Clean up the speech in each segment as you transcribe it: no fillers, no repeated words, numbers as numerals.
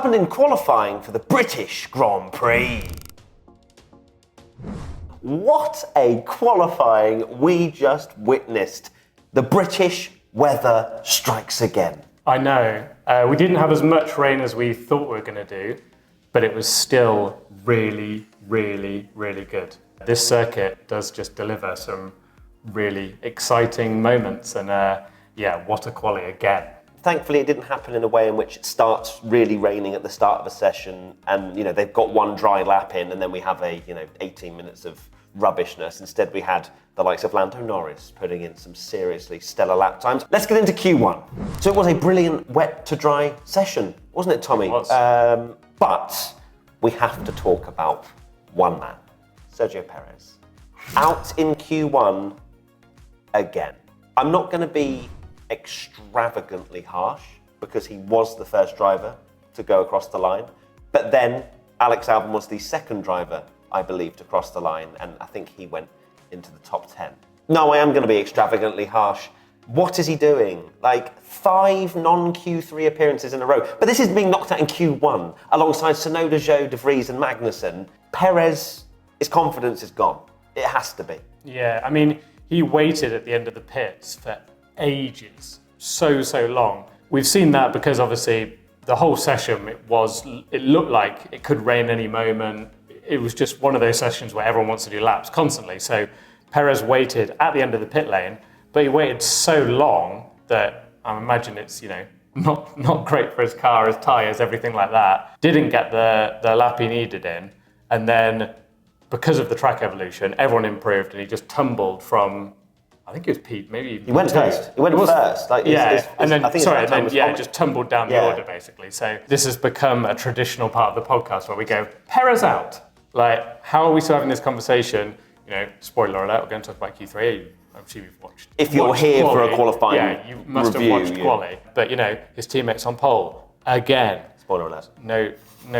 happened in qualifying for the British Grand Prix? What a qualifying we just witnessed. The British weather strikes again. I know. We didn't have as much rain as we thought we were going to do, but it was still really, really, really good. This circuit does just deliver some really exciting moments, and what a quali again. Thankfully, it didn't happen in a way in which it starts really raining at the start of a session and, they've got one dry lap in and then we have 18 minutes of rubbishness. Instead, we had the likes of Lando Norris putting in some seriously stellar lap times. Let's get into Q1. So it was a brilliant wet to dry session, wasn't it, Tommy? It was. But we have to talk about one man, Sergio Perez. Out in Q1 again. I'm not going to be extravagantly harsh because he was the first driver to go across the line, but then Alex Albon was the second driver, I believe, to cross the line, and I think he went into the top 10. No, I am going to be extravagantly harsh. What is he doing? 5 non-Q3 appearances in a row, but this is being knocked out in Q1 alongside Tsunoda, Zhou, De Vries and Magnussen. Perez, his confidence is gone. It has to be. Yeah, I mean, he waited at the end of the pits for ages, so long. We've seen that because obviously the whole session, it looked like it could rain any moment. It was just one of those sessions where everyone wants to do laps constantly. So Perez waited at the end of the pit lane, but he waited so long that I imagine it's, not great for his car, his tyres, everything like that. Didn't get the lap he needed in. And then because of the track evolution, everyone improved and he just tumbled from, I think it was Pete, maybe. He went first. He went first. Just tumbled down the order basically. So this has become a traditional part of the podcast where we go, Perez out. How are we still having this conversation? Spoiler alert, we're going to talk about Q3. I'm sure you've watched. If you're here quali, for a qualifying you must review, have watched quali. But his teammates on pole again. Spoiler alert. No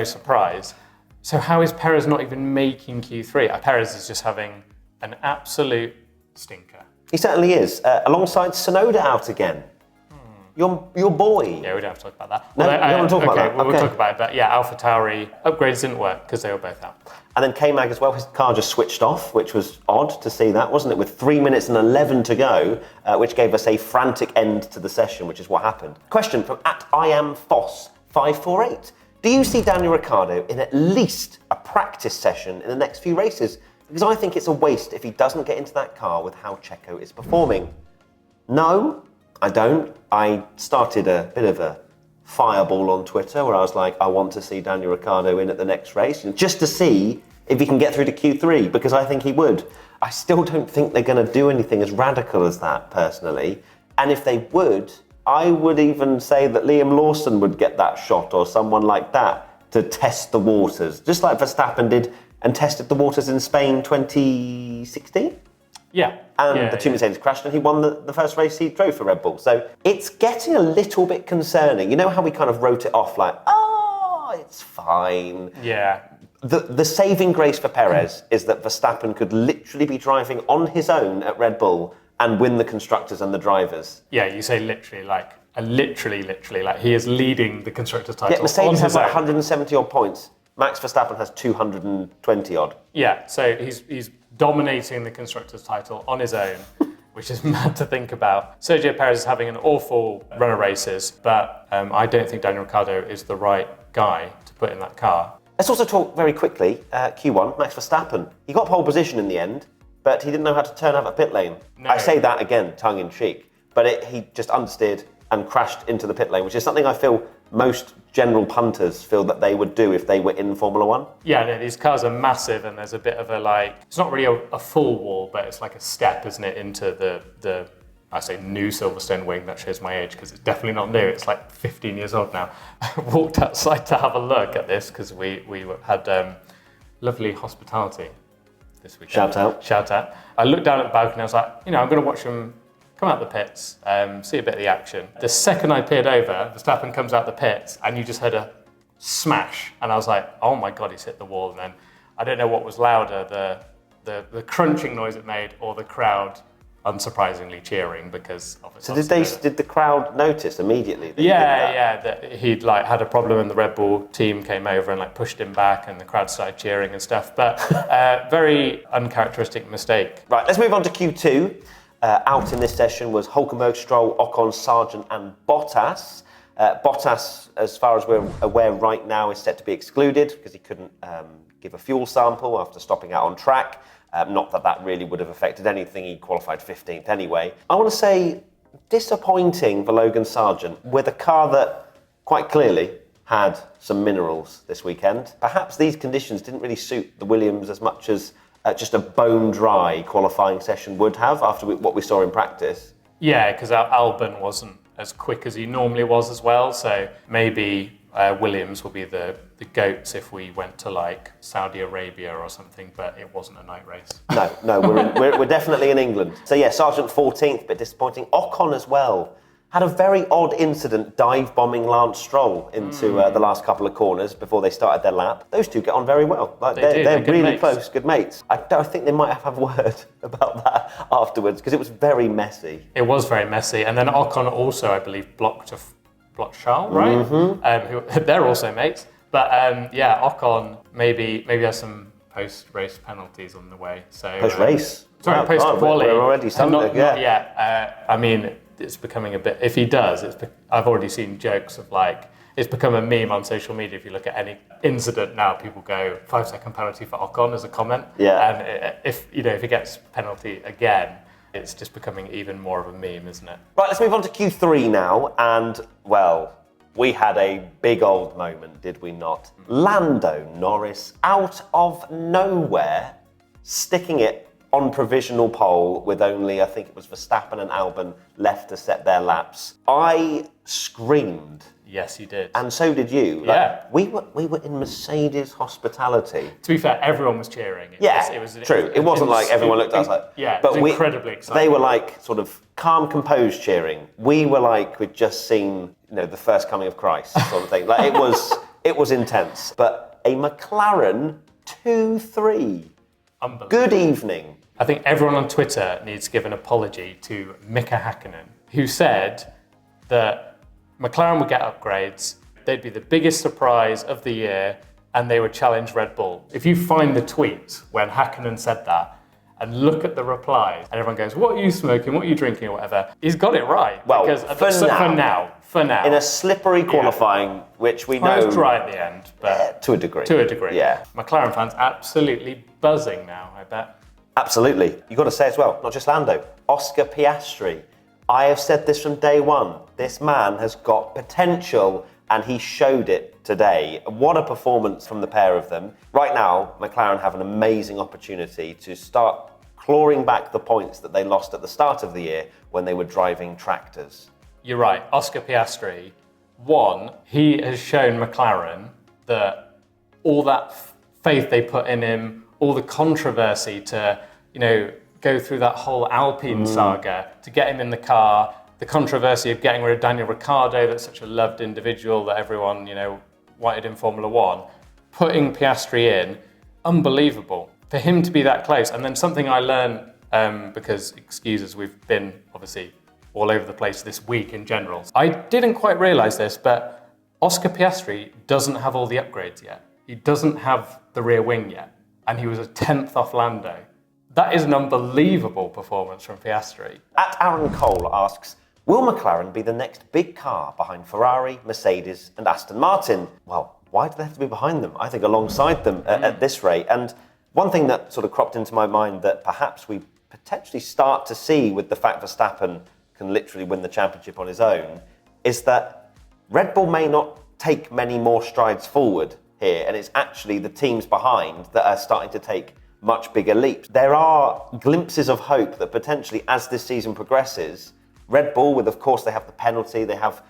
surprise. So how is Perez not even making Q3? Perez is just having an absolute stinker. He certainly is. Alongside Tsunoda out again. Your boy. Yeah, we don't have to talk about that. No, you don't want to talk about that. We'll talk about it. But yeah, AlphaTauri upgrades didn't work because they were both out. And then K-Mag as well, his car just switched off, which was odd to see that, wasn't it? With 3 minutes and 11 to go, which gave us a frantic end to the session, which is what happened. Question from @IamFoss548. Do you see Daniel Ricciardo in at least a practice session in the next few races? Because I think it's a waste if he doesn't get into that car with how Checo is performing. No, I don't. I started a bit of a fireball on Twitter where I was like, I want to see Daniel Ricciardo in at the next race, just to see if he can get through to Q3, because I think he would. I still don't think they're going to do anything as radical as that, personally. And if they would, I would even say that Liam Lawson would get that shot or someone like that to test the waters, just like Verstappen did and tested the waters in Spain 2016. Yeah. And the two Mercedes crashed and he won the first race he drove for Red Bull. So it's getting a little bit concerning. You know how we kind of wrote it off like, it's fine. Yeah. The saving grace for Perez is that Verstappen could literally be driving on his own at Red Bull and win the constructors and the drivers. Yeah, you say literally, like he is leading the constructors title. Yeah, Mercedes has 170 odd points. Max Verstappen has 220 odd. Yeah, so he's dominating the constructors title on his own, which is mad to think about. Sergio Perez is having an awful run of races, but I don't think Daniel Ricciardo is the right guy to put in that car. Let's also talk very quickly, Q1, Max Verstappen. He got pole position in the end, but he didn't know how to turn out a pit lane. No. I say that again, tongue in cheek, but he just understeered and crashed into the pit lane, which is something I feel most general punters feel that they would do if they were in Formula One. Yeah, no, these cars are massive and there's a bit of it's not really a full wall, but it's like a step, isn't it, into the I say new Silverstone wing. That shows my age because it's definitely not new. It's like 15 years old now. I walked outside to have a look at this because we had lovely hospitality this weekend. Shout out. I looked down at the balcony and I was like, I'm going to watch them come out the pits, see a bit of the action. The second I peered over, Verstappen comes out the pits and you just heard a smash. And I was like, oh my God, he's hit the wall. And then I don't know what was louder, the crunching noise it made or the crowd unsurprisingly cheering because obviously. So did the crowd notice immediately? That he'd like had a problem and the Red Bull team came over and like pushed him back and the crowd started cheering and stuff. But very uncharacteristic mistake. Right, let's move on to Q2. Out in this session was Hülkenberg, Stroll, Ocon, Sargent and Bottas. Bottas, as far as we're aware right now, is set to be excluded because he couldn't give a fuel sample after stopping out on track. Not that really would have affected anything. He qualified 15th anyway. I want to say disappointing for Logan Sargent with a car that quite clearly had some minerals this weekend. Perhaps these conditions didn't really suit the Williams as much as just a bone-dry qualifying session would have after what we saw in practice. Yeah, because Albon wasn't as quick as he normally was as well, so maybe Williams will be the goats if we went to like Saudi Arabia or something, but it wasn't a night race. No, we're definitely in England. So yeah, Sargent 14th, but disappointing. Ocon as well had a very odd incident dive bombing Lance Stroll into the last couple of corners before they started their lap. Those two get on very well. Like, they're really mates. Close, good mates. I think they might have a word about that afterwards because it was very messy. It was very messy, and then Ocon also, I believe, blocked Charles, right? Mm-hmm. Who they're also mates. But Ocon maybe has some post-race penalties on the way. So post-race? Sorry, post-quali. We're already something, not yet. I mean, it's becoming a bit... If he does, I've already seen jokes of like... It's become a meme on social media. If you look at any incident now, people go 5-second penalty for Ocon as a comment. Yeah. And if he gets penalty again, it's just becoming even more of a meme, isn't it? Right, let's move on to Q3 now. And, well, we had a big old moment, did we not? Lando Norris, out of nowhere, sticking it on provisional pole with only, I think it was Verstappen and Albon left to set their laps. I screamed. Yes, you did. And so did you. Yeah. We were in Mercedes hospitality. To be fair, everyone was cheering. It was true. It wasn't like everyone looked at us like... Yeah, but it was incredibly exciting. They were like sort of calm, composed cheering. We were like we'd just seen, the first coming of Christ sort of thing. Like it was intense. But a McLaren 2-3. Unbelievable. Good evening. I think everyone on Twitter needs to give an apology to Mika Hakkinen, who said that McLaren would get upgrades, they'd be the biggest surprise of the year, and they would challenge Red Bull. If you find the tweet when Hakkinen said that, and look at the replies, and everyone goes, what are you smoking, what are you drinking, or whatever, he's got it right. Well, because for now. In a slippery qualifying, which we know... It was dry at the end, but... to a degree. Yeah. McLaren fans absolutely buzzing now, I bet. Absolutely. You've got to say as well, not just Lando, Oscar Piastri. I have said this from day one. This man has got potential and he showed it today. What a performance from the pair of them. Right now, McLaren have an amazing opportunity to start clawing back the points that they lost at the start of the year when they were driving tractors. You're right. Oscar Piastri, he has shown McLaren that all that faith they put in him, all the controversy to, go through that whole Alpine saga, to get him in the car, the controversy of getting rid of Daniel Ricciardo, that's such a loved individual that everyone, wanted in Formula One, putting Piastri in, unbelievable. For him to be that close, and then something I learned, because excuses, we've been obviously all over the place this week in general. I didn't quite realise this, but Oscar Piastri doesn't have all the upgrades yet. He doesn't have the rear wing yet, and he was a 10th off Lando. That is an unbelievable performance from Piastri. At Aaron Cole asks, will McLaren be the next big car behind Ferrari, Mercedes and Aston Martin? Well, why do they have to be behind them? I think alongside them at this rate. And one thing that sort of cropped into my mind that perhaps we potentially start to see with the fact Verstappen can literally win the championship on his own is that Red Bull may not take many more strides forward here, and it's actually the teams behind that are starting to take much bigger leaps. There are glimpses of hope that potentially as this season progresses, Red Bull, with of course they have the penalty, they have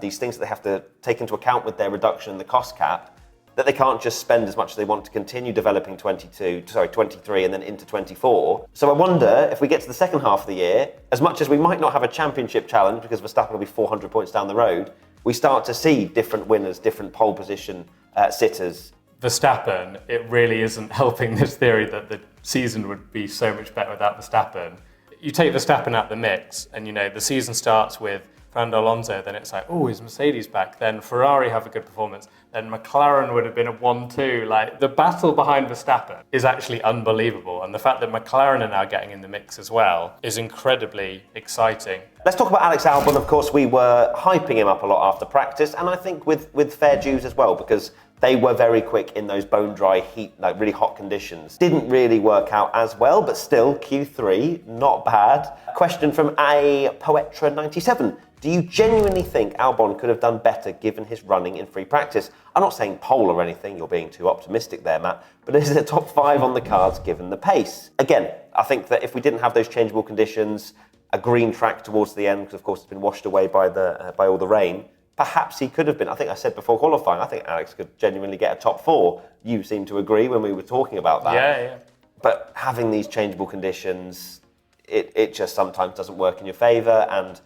these things that they have to take into account with their reduction in the cost cap, that they can't just spend as much as they want to continue developing 23 and then into 24. So I wonder if we get to the second half of the year, as much as we might not have a championship challenge because Verstappen will be 400 points down the road, we start to see different winners, different pole position sitters. Verstappen, it really isn't helping this theory that the season would be so much better without Verstappen. you take Verstappen out the mix, and the season starts with Fernando Alonso, then it's like, oh, is Mercedes back? Then Ferrari have a good performance. Then McLaren would have been a 1-2. Like, the battle behind Verstappen is actually unbelievable. And the fact that McLaren are now getting in the mix as well is incredibly exciting. Let's talk about Alex Albon. Of course, we were hyping him up a lot after practice, and I think with fair dues as well, because they were very quick in those bone-dry heat, like really hot conditions. Didn't really work out as well, but still, Q3, not bad. Question from A Poetra97. Do you genuinely think Albon could have done better given his running in free practice? I'm not saying pole or anything, you're being too optimistic there, Matt, but is it a top 5 on the cards given the pace? Again, I think that if we didn't have those changeable conditions, a green track towards the end, because of course it's been washed away by all the rain, perhaps he could have been. I think I said before qualifying, I think Alex could genuinely get a top 4. You seem to agree when we were talking about that. Yeah. But having these changeable conditions, it just sometimes doesn't work in your favour, and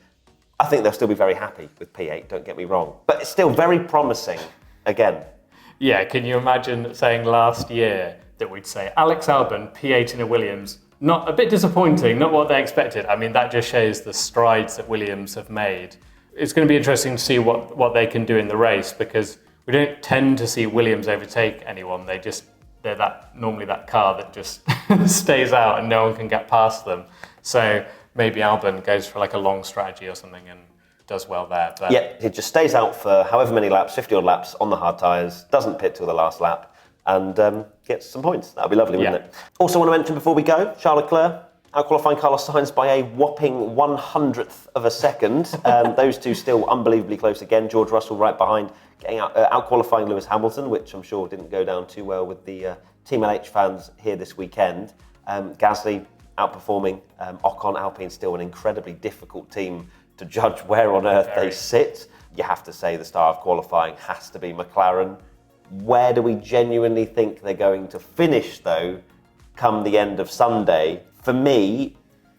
I think they'll still be very happy with P8, don't get me wrong. But it's still very promising, again. Yeah, can you imagine saying last year that we'd say Alex Albon, P8 in a Williams, not a bit disappointing, not what they expected. I mean, that just shows the strides that Williams have made. It's going to be interesting to see what they can do in the race, because we don't tend to see Williams overtake anyone. They're normally that car that just stays out and no one can get past them. So maybe Albon goes for like a long strategy or something and does well there. But yeah, he just stays out for however many laps, 50 odd laps on the hard tyres, doesn't pit till the last lap, and gets some points. That would be lovely, wouldn't it? Also want to mention before we go, Charles Leclerc out-qualifying Carlos Sainz by a whopping 100th of a second. Those two still unbelievably close again. George Russell right behind, getting out-qualifying Lewis Hamilton, which I'm sure didn't go down too well with the Team LH fans here this weekend. Gasly outperforming Ocon. Alpine still an incredibly difficult team to judge where on earth they sit. You have to say the star of qualifying has to be McLaren. Where do we genuinely think they're going to finish, though, come the end of Sunday? For me,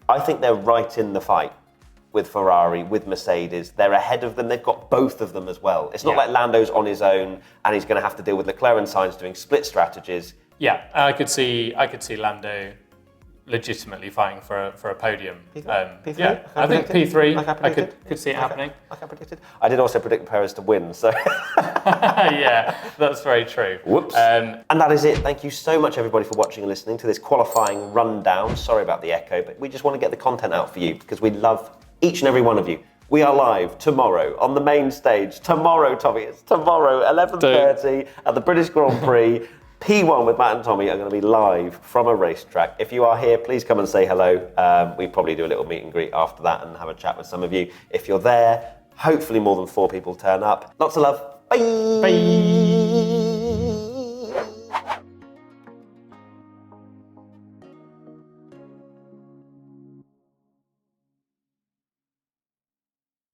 I think they're right in the fight with Ferrari, with Mercedes. They're ahead of them. They've got both of them as well. It's not like Lando's on his own and he's going to have to deal with Leclerc and Sainz doing split strategies. Yeah, I could see Lando legitimately fighting for a podium. P3? Yeah, I think P3. Like I could see it happening. Like I predicted. I did also predict Perez to win, so. Yeah, that's very true. Whoops. And that is it. Thank you so much, everybody, for watching and listening to this qualifying rundown. Sorry about the echo, but we just want to get the content out for you because we love each and every one of you. We are live tomorrow on the main stage. Tomorrow, Tommy. It's tomorrow, 11:30 at the British Grand Prix. P1 with Matt and Tommy are going to be live from a racetrack. If you are here, please come and say hello. We probably do a little meet and greet after that and have a chat with some of you. If you're there, hopefully more than 4 people turn up. Lots of love. Bye. Bye.